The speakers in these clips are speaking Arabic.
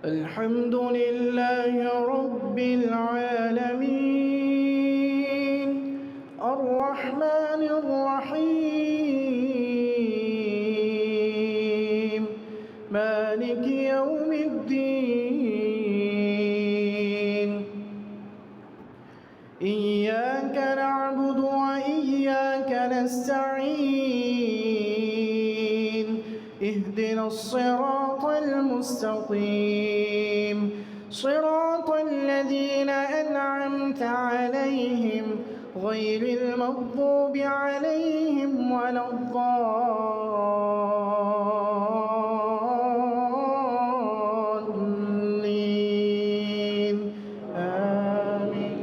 الحمد لله رب العالمين الرحمن الرحيم مالك يوم الدين إياك نعبد وإياك نستعين اهدنا الصراط المستقيم صراط الذين أنعمت عليهم غير المغضوب عليهم ولا الضالين آمين.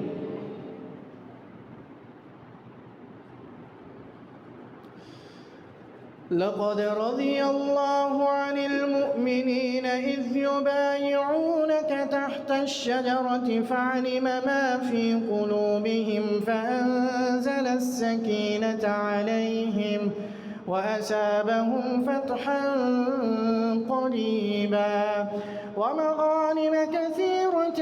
لقد رضي الله عن المؤمنين إذ يبايعونك تحت الشجرة فعلم ما في قلوبهم فأنزل السكينة عليهم وأثابهم فتحا قريبا ومغانم كثيرة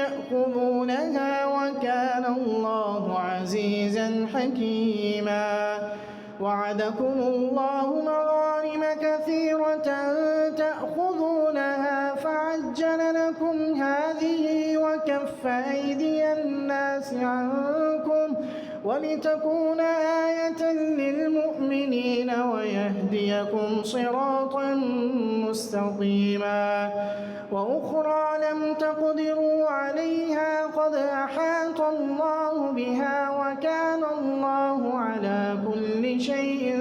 يأخذونها وكان الله عزيزا حكيما. وعدكم الله مغانم كثيرة تأخذونها فعجل لكم هذه وكف أيدي الناس عنكم ولتكون آية للمؤمنين ويهديكم صراطا مستقيما. وأخرى لم تقدروا عليها قد أحاط الله بها وكان الله على كل شيء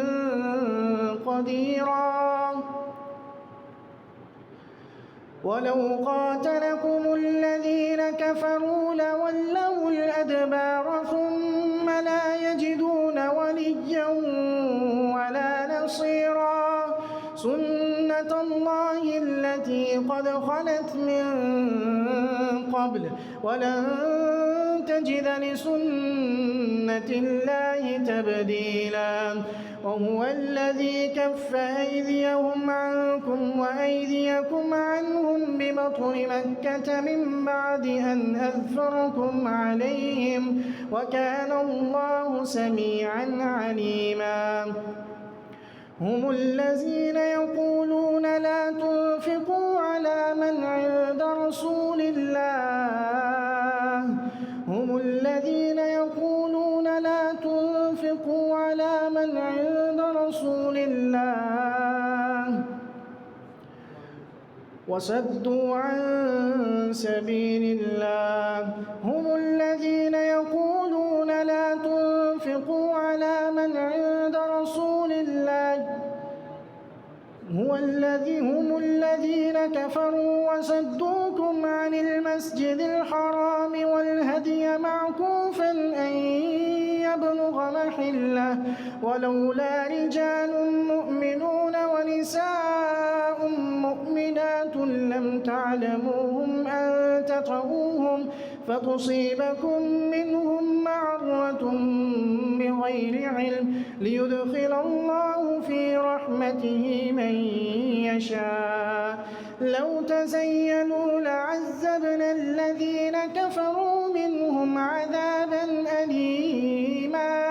قديرا. ولو قاتلكم الذين كفروا لولوا الأدبار ثم لا يجدون وليا ولا نصيرا. سنة الله التي قد خلت من قبل ولن تجد لسنة الله تبديلا. وهو الذي كف أيديهم عنكم وأيديكم عنهم ببطن مكة من بعد أن أظفركم عليهم وكان الله سميعا عليما. هم الذين يقولون لا تنفقوا على من عند رسول الله الذين يقولون لا تنفقوا على من عند رسول الله وصدوا عن سبيل الله. هم الذين يقولون لا تنفقوا على من عند رسول الله هم الذين كفروا وصدوكم عن المسجد الحرام والهدي معكوفا أن يبلغ محله ولولا رجال مؤمنون ونساء مؤمنات لم تعلموهم أن تطؤوهم فتصيبكم منهم معرة بغير علم ليدخل الله في رحمته من يشاء. لو تزينوا لعذبنا الذين كفروا منهم عذابا أليما.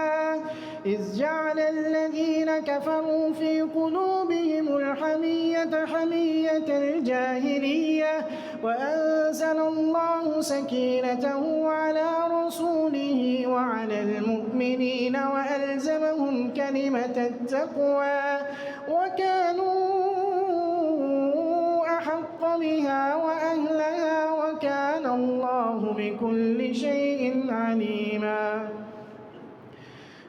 إذ جعل الذين كفروا في قلوبهم الحمية حمية الجاهلية وأنزل الله سكينته على رسوله وعلى المؤمنين وألزمهم كلمة التقوى وكانوا أحق بها وأهلها وكان الله بكل شيء عليما.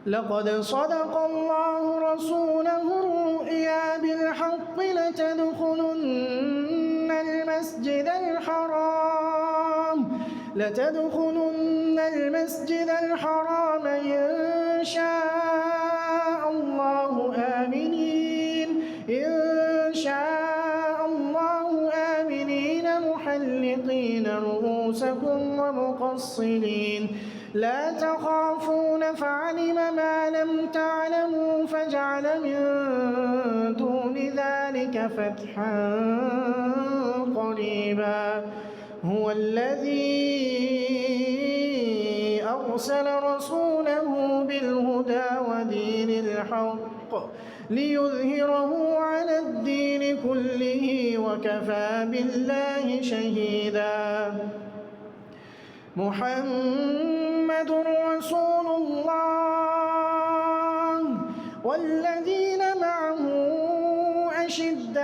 لقد صدق الله رسوله الرؤيا بالحق لتدخلن المسجد الحرام إن شاء الله آمنين محلقين رؤوسكم ومقصرين لا تخافون فعلم ما لم تعلموا فجعل من دون ذلك فتحا قريبا. عذابا هو الذي أرسل رسوله بالهدى ودين الحق ليظهره على الدين كله وكفى بالله شهيدا محمد رسول الله والذين معه أشداء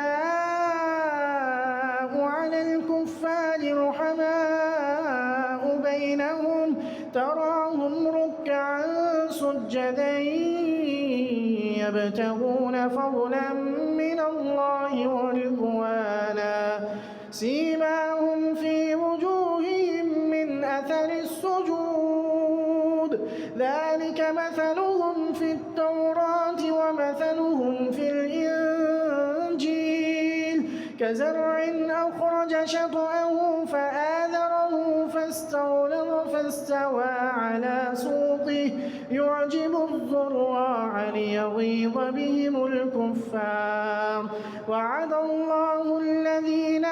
على الكفار رحماء بينهم تراهم ركعا سجدا يبتغون فضلا من الله ورضوانا سيماهم في وجوههم من أثر السجود ذلك مثلهم في التوراة ومثلهم في الإنجيل كزرع أخرج شطأه فآذره فاستوى على سوقه يعجب الزراع ليغيظ بهم الكفار وعد الله الذين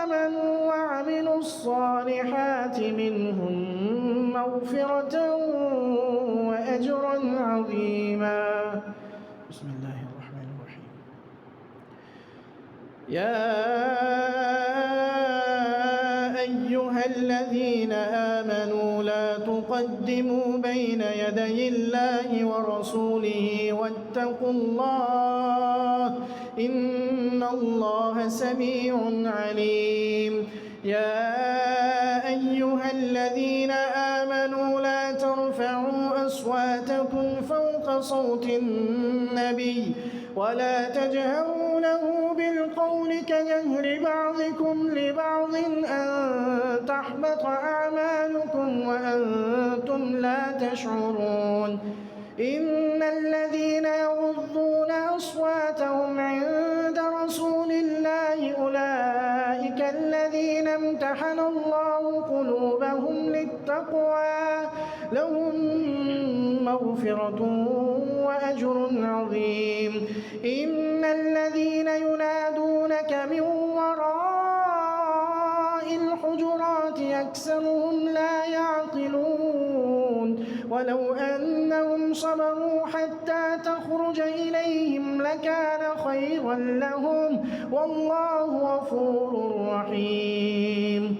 آمنوا وعملوا الصالحات منهم مغفرة وأجرا عظيما بسم الله الرحمن الرحيم يا أيها الذين آمنوا لا تقدموا بين يدي الله ورسوله واتقوا الله إن الله سميع عليم يا أيها الذين آمنوا لا ترفعوا أصواتكم فوق صوت النبي ولا تجهروا له بالقول كجهر بعضكم لبعض أن تحبط أعمالكم وأنتم لا تشعرون إن الذين يغضون أصواتهم عند رسول الله أولئك الذين امتحن الله قلوبهم للتقوى لهم مغفرة وأجر عظيم إن الذين ينادونك من وراء الحجرات أكثرهم لا يعقلون ولو أنهم صبروا حتى تخرج إليهم لكان خيرا لهم والله غفور رحيم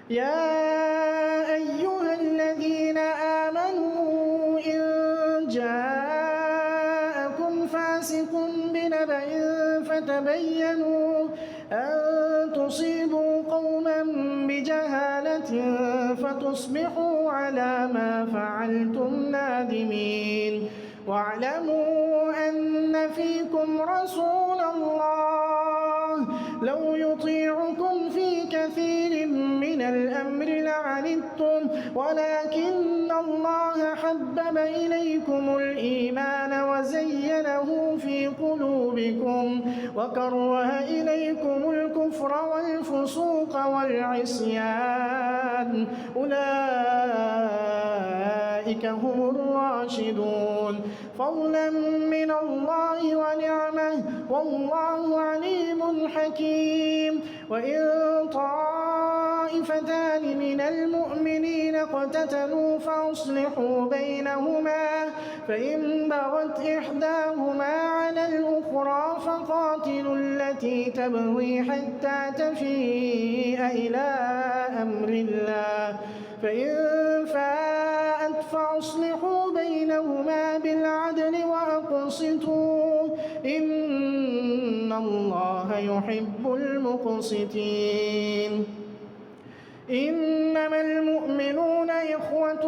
يا أيها الذين آمنوا إن جاءكم فاسق بنبأ فتبينوا أن تصيبوا قوما بجهالة فتصبحوا على ما فعلتم نادمين واعلموا أن فيكم رسول الله لو يطيعكم في كثير من الأمر لعنتم ولكن الله حبب إليكم الإيمان وزينه في قلوبكم وكره إليكم الكفر والفسوق والعصيان أولئك هم الراشدون فضلا من الله ونعمه والله عليم حكيم وإن طائفتان من المؤمنين اقتتلوا فأصلحوا بينهما فإن بغت إحداهما على الأخرى فقاتلوا التي تبغي حتى تفيء إلى أمر الله فإن فاءت فأصلحوا بينهما بالعدل وأقسطوا إن الله يحب المقسطين إنما المؤمنون إخوة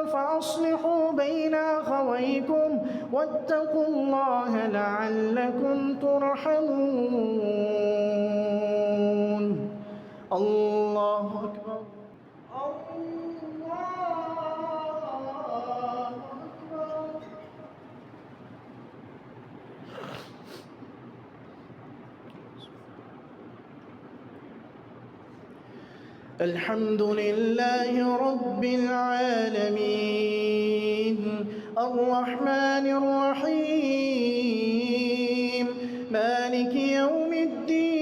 فأصلحوا بين أخويكم واتقوا الله لعلكم ترحمون الله أكبر الحمد لله رب العالمين الرحمن الرحيم مالك يوم الدين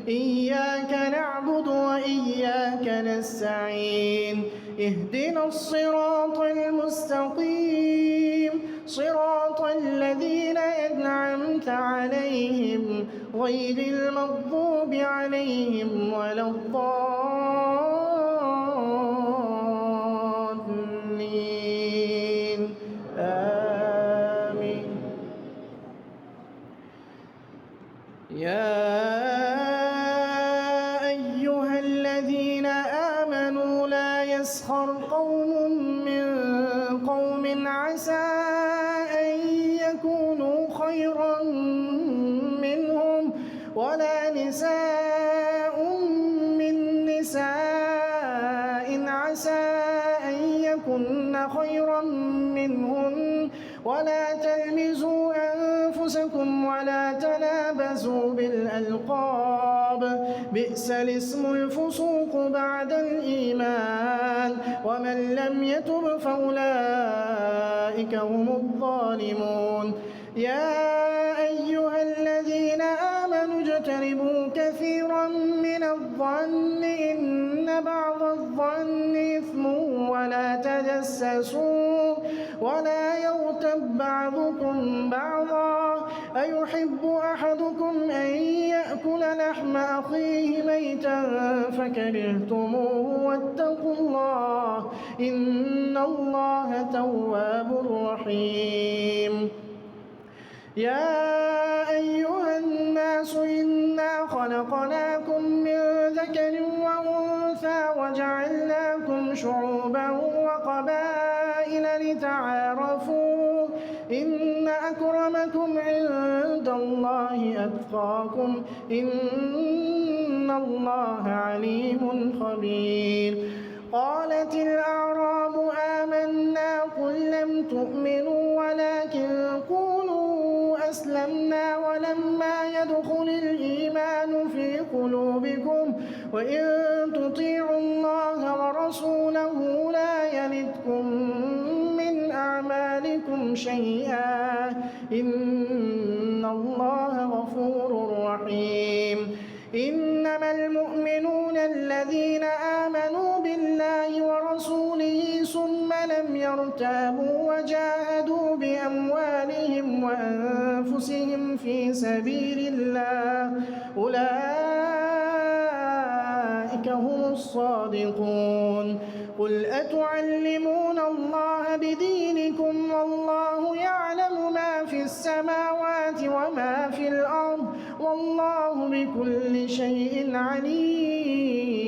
إياك نعبد وإياك نستعين اهدنا الصراط المستقيم صراط الذين أنعمت عليهم غير المغضوب عليهم ولا الضالين آمين. يا أيها الذين آمنوا لا يسخر قوم من قوم عسى أن يكونوا خيرا منهم ولا نساء من نساء عسى أن يكن خيرا منهن ولا تلمزوا أنفسكم ولا تنابزوا بالألقاب بئس الاسم الفسوق بعد الإيمان ومن لم يتب فأولئك هم الظالمون. يا أيها الذين آمنوا اجتنبوا كثيرا من الظن إن بعض الظن إثم ولا تجسسوا ولا يغتب بعضكم بعضا أيحب أحدكم أن يأكل لحم أخيه ميتا فكرهتموه واتقوا الله إن الله تواب رحيم. يا أيها الناس إنا خلقناكم من ذكر وأنثى وجعلناكم شعوبا وقبائل لتعارفوا إن أكرمكم عند الله أتقاكم إن الله عليم خبير. قالت الأعراب آمنا قل لم تؤمنوا ولكن قولوا أسلمنا ولما يدخل الإيمان في قلوبكم وإن تطيعوا الله ورسوله لا يلدكم من أعمالكم شيئا إن الله غفور رحيم. إنما المؤمنون الذين آمنوا بالله ورسوله ثم لم يرتابوا وجاهدوا بأموالهم وأنفسهم في سبيل الله أولئك هم الصادقون. قل أتعلمون الله بدينكم والله يعلم ما في السماوات وما في الأرض والله بكل شيء عليم.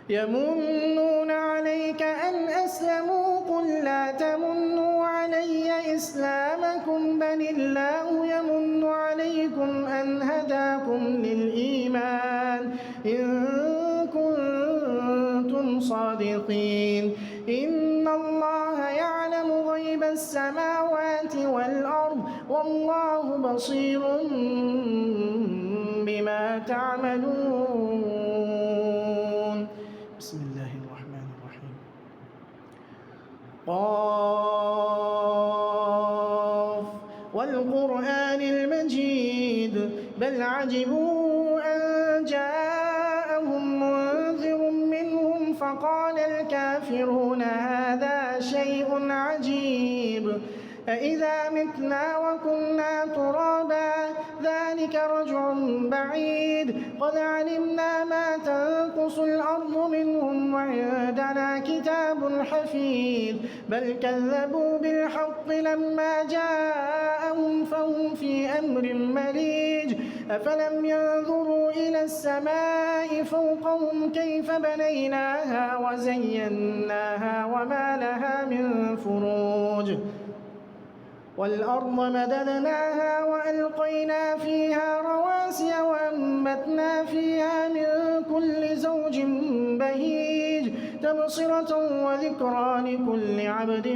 يمنون عليك أن أسلموا قل لا تمنوا علي إسلامكم بل الله يمن عليكم أن هداكم للإيمان إن كنتم صادقين. إن الله يعلم غيب السماوات والأرض والله بصير بما تعملون. بسم الله الرحمن الرحيم. قاف والقرآن المجيد بل عجبوا أن جاءهم منذر منهم فقال الكافرون هذا شيء عجيب أإذا متنا وكنا ترابا ذلك رجع بعيد قد علمنا ما تنقص الأرض منهم وعندنا كتاب حفيظ بل كذبوا بالحق لما جاءهم فهم في أمر مريج أفلم ينظروا إلى السماء فوقهم كيف بنيناها وزيناها وما لها من فروج والأرض مددناها وألقينا فيها رواسي وأنبتنا فيها من كل زوج بهيج تبصرة وذكرى لكل عبد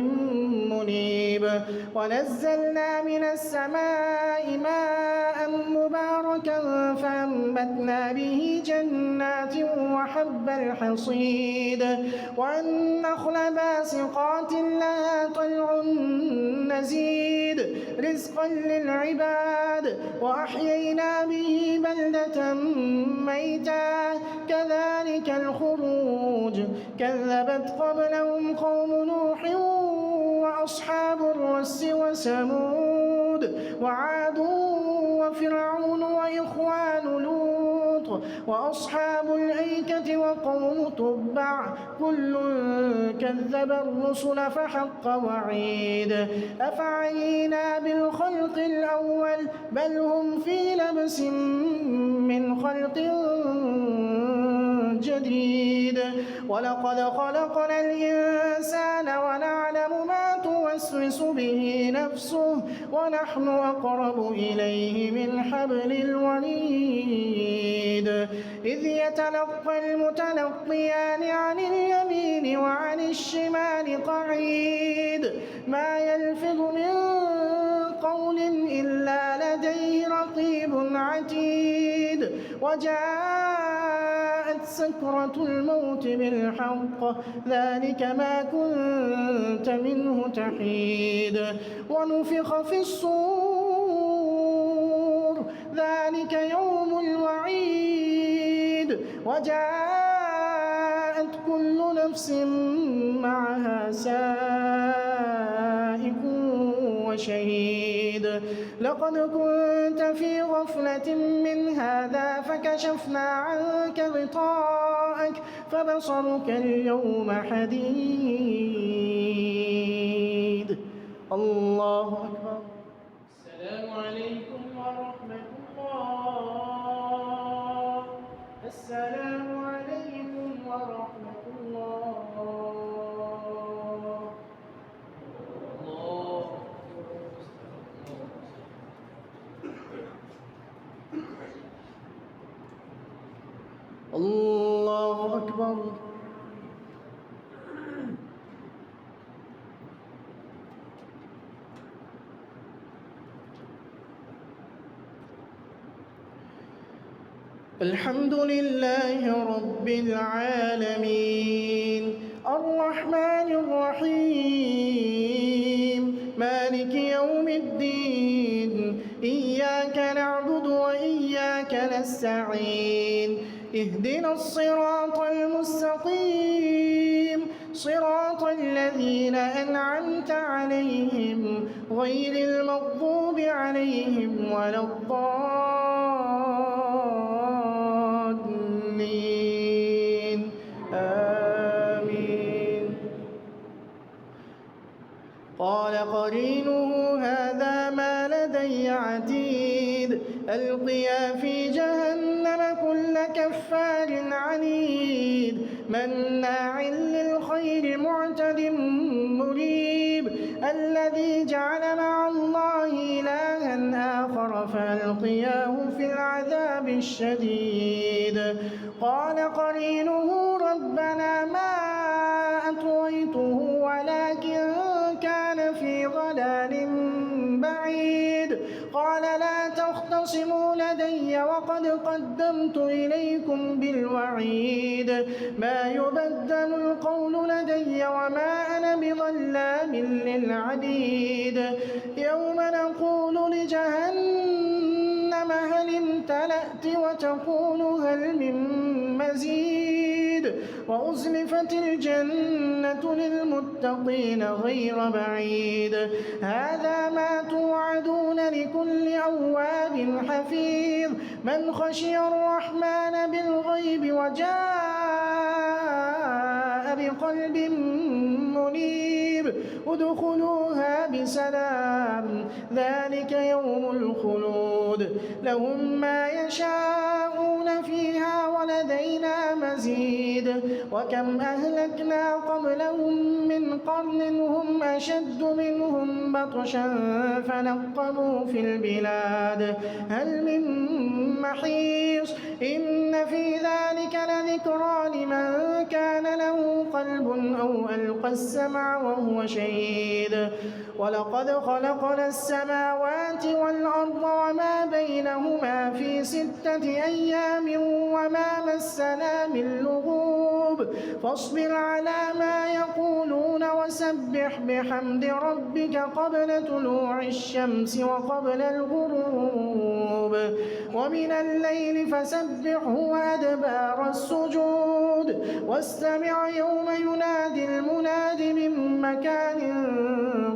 منيب ونزلنا من السماء ماء مباركا فأنبتنا به جنات وحب الحصيد والنخل باسقات لها طلع نزيد رزقا للعباد وأحيينا به بلدة ميتا كذلك الخروج كذبت قبلهم قوم نوح وأصحاب الرس وثمود وعاد وفرعون وإخوان لوط وأصحاب الأيكة وقوم تبع كل كذب الرسل فحق وعيد أفعينا بالخلق الأول بل هم في لبس من خلق جديد ولقد خلقنا الإنسان ونعلم ما توسوس به نفسه ونحن أقرب إليه من حبل الوريد إذ يتلقى المتلقيان عن اليمين وعن الشمال قعيد ما يلفظ من قول إلا لديه رقيب عتيد وجاءت سكرة الموت بالحق ذلك ما كنت منه تحيد ونفخ في الصور ذلك يوم الوعيد وجاءت كل نفس معها سائق وشهيد لقد كنت في غفلة من هذا فكشفنا عنك غطاءك فبصرك اليوم حديد الله أكبر السلام عليكم ورحمة الله السلام عليكم ورحمة الله الله أكبر الحمد لله رب العالمين الرحمن الرحيم مالك يوم الدين إياك نعبد وإياك نستعين اهدنا الصراط المستقيم صراط الذين أنعمت عليهم غير المغضوب عليهم ولا الضالين آمين قال قرينه هذا ما لدي عتيد ألقيا في جهنم كل كفار عنيد مناع للخير معتد مريب الذي جعل مع الله إلها آخر فألقياه في العذاب الشديد قال قرينه ربنا ما أطويته ولكن كان في ضلال بعيد قال لا تختصموا لدي وقد قدمت إليكم بالوعيد ما يبدل القول لدي وما أنا بظلام للعبيد يوم نقول لجهنم هل امتلأت وتقول هل من مزيد وأزلفت الجنة للمتقين غير بعيد هذا ما توعدون لكل أواب حفيظ من خشي الرحمن بالغيب وجاء بقلب منيب ادخلوها بسلام ذلك يوم الخلود لهم ما يشاءون فيها ولدينا مزيد وكم أهلكنا قبلهم من قرن هم أشد منهم بطشا فنقبوا في البلاد هل من محيص إن في ذلك لذكرى لمن كان له قلب أو ألقى السمع وهو شهيد ولقد خلقنا السماوات والأرض وما بينهما في 6 أيام أيام وما مسنا من لغوب فاصبر على ما يقولون وسبح بحمد ربك قبل طلوع الشمس وقبل الغروب ومن الليل فسبحه وأدبار السجود واستمع يوم ينادي المناد من مكان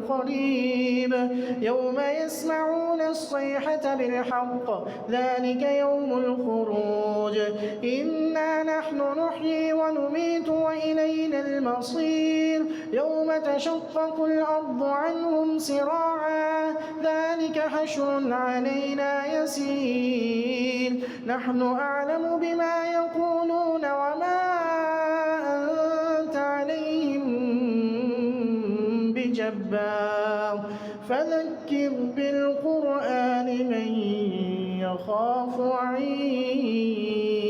قريب يوم يسمعون الصيحة بالحق ذلك يوم الخروج إنا نحن نحيي ونميت وإلينا المصير يوم تشقق الأرض عنهم سراعا ذلك حشر علينا يسير نحن أعلم بما يقولون وما أنت عليهم بجبار فذكر بالقرآن من يخاف وعيد.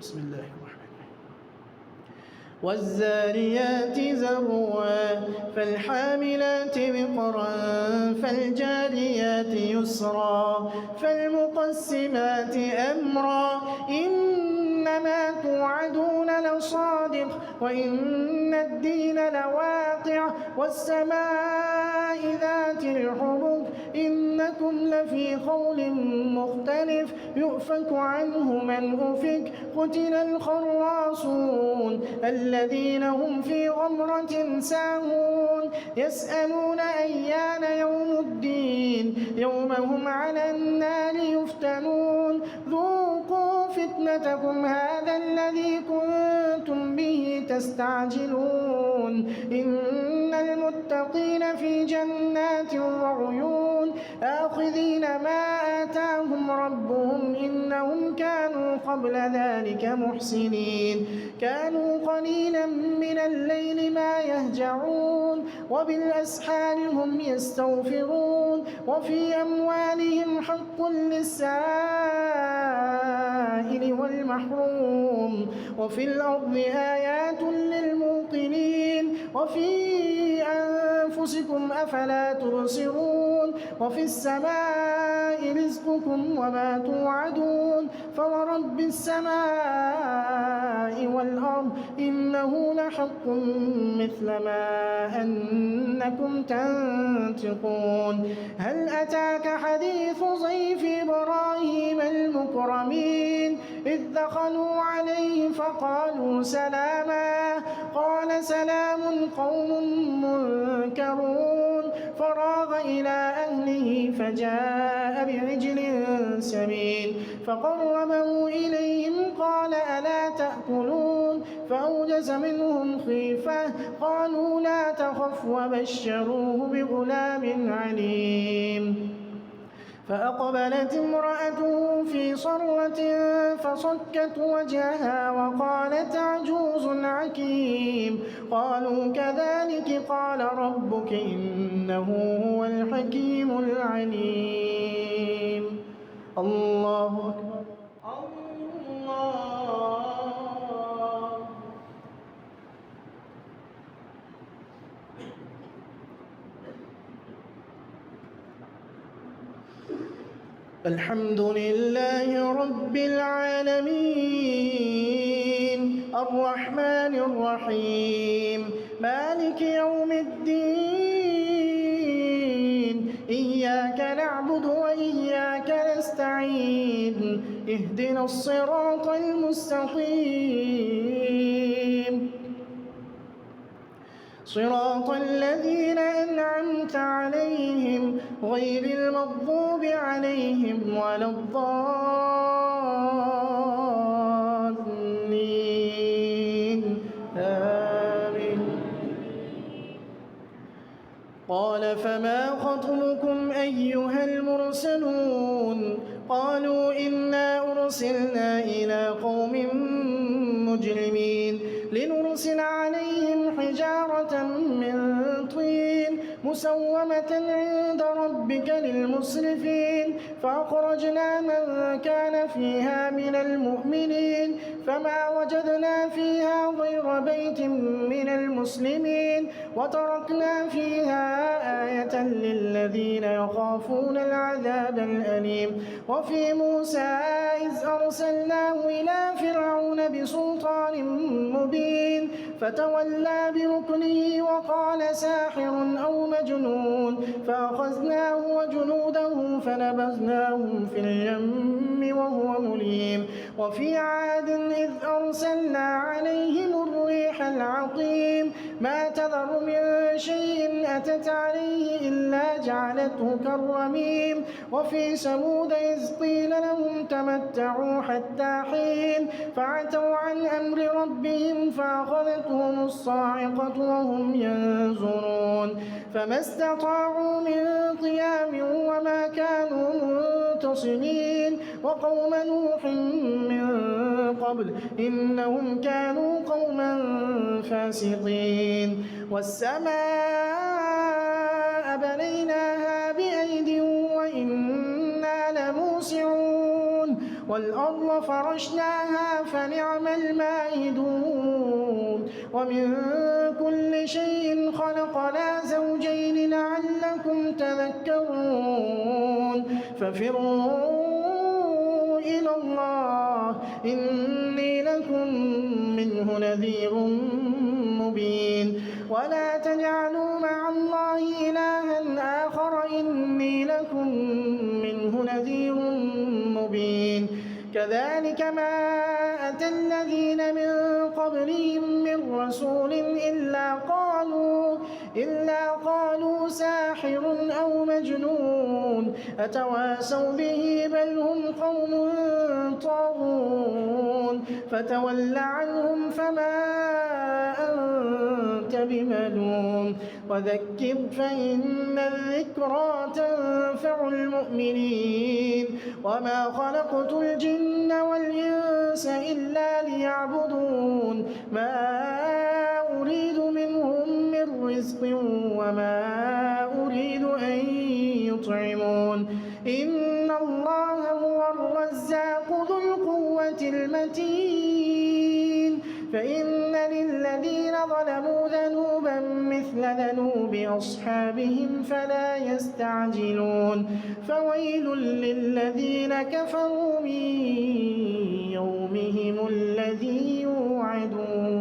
بسم الله الرحمن الرحيم. والزاريات ذروا فالحاملات وقرا فالجاريات يسرا فالمقسمات أمرا إنما توعدون لصادق وإن الدين لواقع والسماء ذات الحبك إنكم لفي قول مختلف يؤفك عنه من أفك قتل الخراصون الذين هم في غمرة ساهون يسألون أيان يوم الدين يوم هم على النار يفتنون ذوقوا فتنتكم هذا الذي كنتم به تستعجلون إن المتقين في جنات وعيون آخذين ما آتاهم ربهم إنهم كانوا قبل ذلك محسنين كانوا قليلا من الليل ما يهجعون وبالأسحار هم يستغفرون وفي أموالهم حق للسائل والمحروم وفي الأرض آيات للموقنين وفي أنفسكم أفلا تبصرون وفي السماء رزقكم وما توعدون فورب السماء والأرض إنه لحق مثل ما أنكم تنطقون هل أتاك حديث ضيف إبراهيم المكرمين إذ دخلوا عليه فقالوا سلاما قال سلام قوم منكرون فراغ إلى أهله فجاء بعجل سمين فقربه إليهم قال ألا تأكلون فأوجس منهم خيفة قالوا لا تخف وبشروه بغلام عليم فأقبلت امرأته في صرة فصكت وجهها وقالت عجوز عكيم قالوا كذلك قال ربك إنه هو الحكيم العليم الله أكبر الله الحمد لله رب العالمين الرحمن الرحيم مالك يوم الدين إياك نعبد وإياك نستعين اهدنا الصراط المستقيم صراط الذين أنعمت عليهم غير المغضوب عليهم ولا الضالين آمين. قال فما خطبكم أيها المرسلون قالوا إنا أرسلنا إلى قوم مجرمين لنرسل عليهم حجارة من طين مسومة عند ربك للمسرفين فأخرجنا من كان فيها من المؤمنين فما وجدنا فيها غير بيت من المسلمين وتركنا فيها آية للذين يخافون العذاب الأليم. وفي موسى إذ أرسلناه إلى فرعون بسلطان مبين فتولى بركنه وقال ساحر أو مجنون فأخذناه وجنوده فنبذناهم في اليم وهو مليم. وفي عاد إذ أرسلنا عليهم الريح العقيم ما تذر من شيء أتت عليه إلا جعلته كالرميم. وفي ثمود إذ قيل لهم تمتعوا حتى حين فعتوا عن أمر ربهم فأخذتهم الصاعقة وهم ينظرون فما استطاعوا من قيام وما كانوا منتصرين. وقوم نوح من قبل إنهم كانوا قوما فاسقين. والسماء بنيناها بأيد وإنا لموسعون والأرض فرشناها فنعم الماهدون. ومن كل شيء خلقنا زوجين لعلكم تذكرون ففروا إلى الله إني لكم منه نذير مبين. ولا تجعلوا مع الله إلها آخر إني لكم منه نذير مبين. كذلك ما أتى الذين من قبلهم من رسول إلا قالوا ساحر أو مجنون أتواسوا به بل هم قوم طاغون فتول عنهم فما أنت بملوم وذكر فإن الذكرى تنفع المؤمنين. وما خلقت الجن والإنس إلا ليعبدون ما أريد منهم من رزق وما أريد أن يطعمون إن الله هو الرزاق ذو القوة المتين. فإن للذين ظلموا ذنوبا مثل ذنوب أصحابهم فلا يستعجلون فويل للذين كفروا من يومهم الذي يوعدون.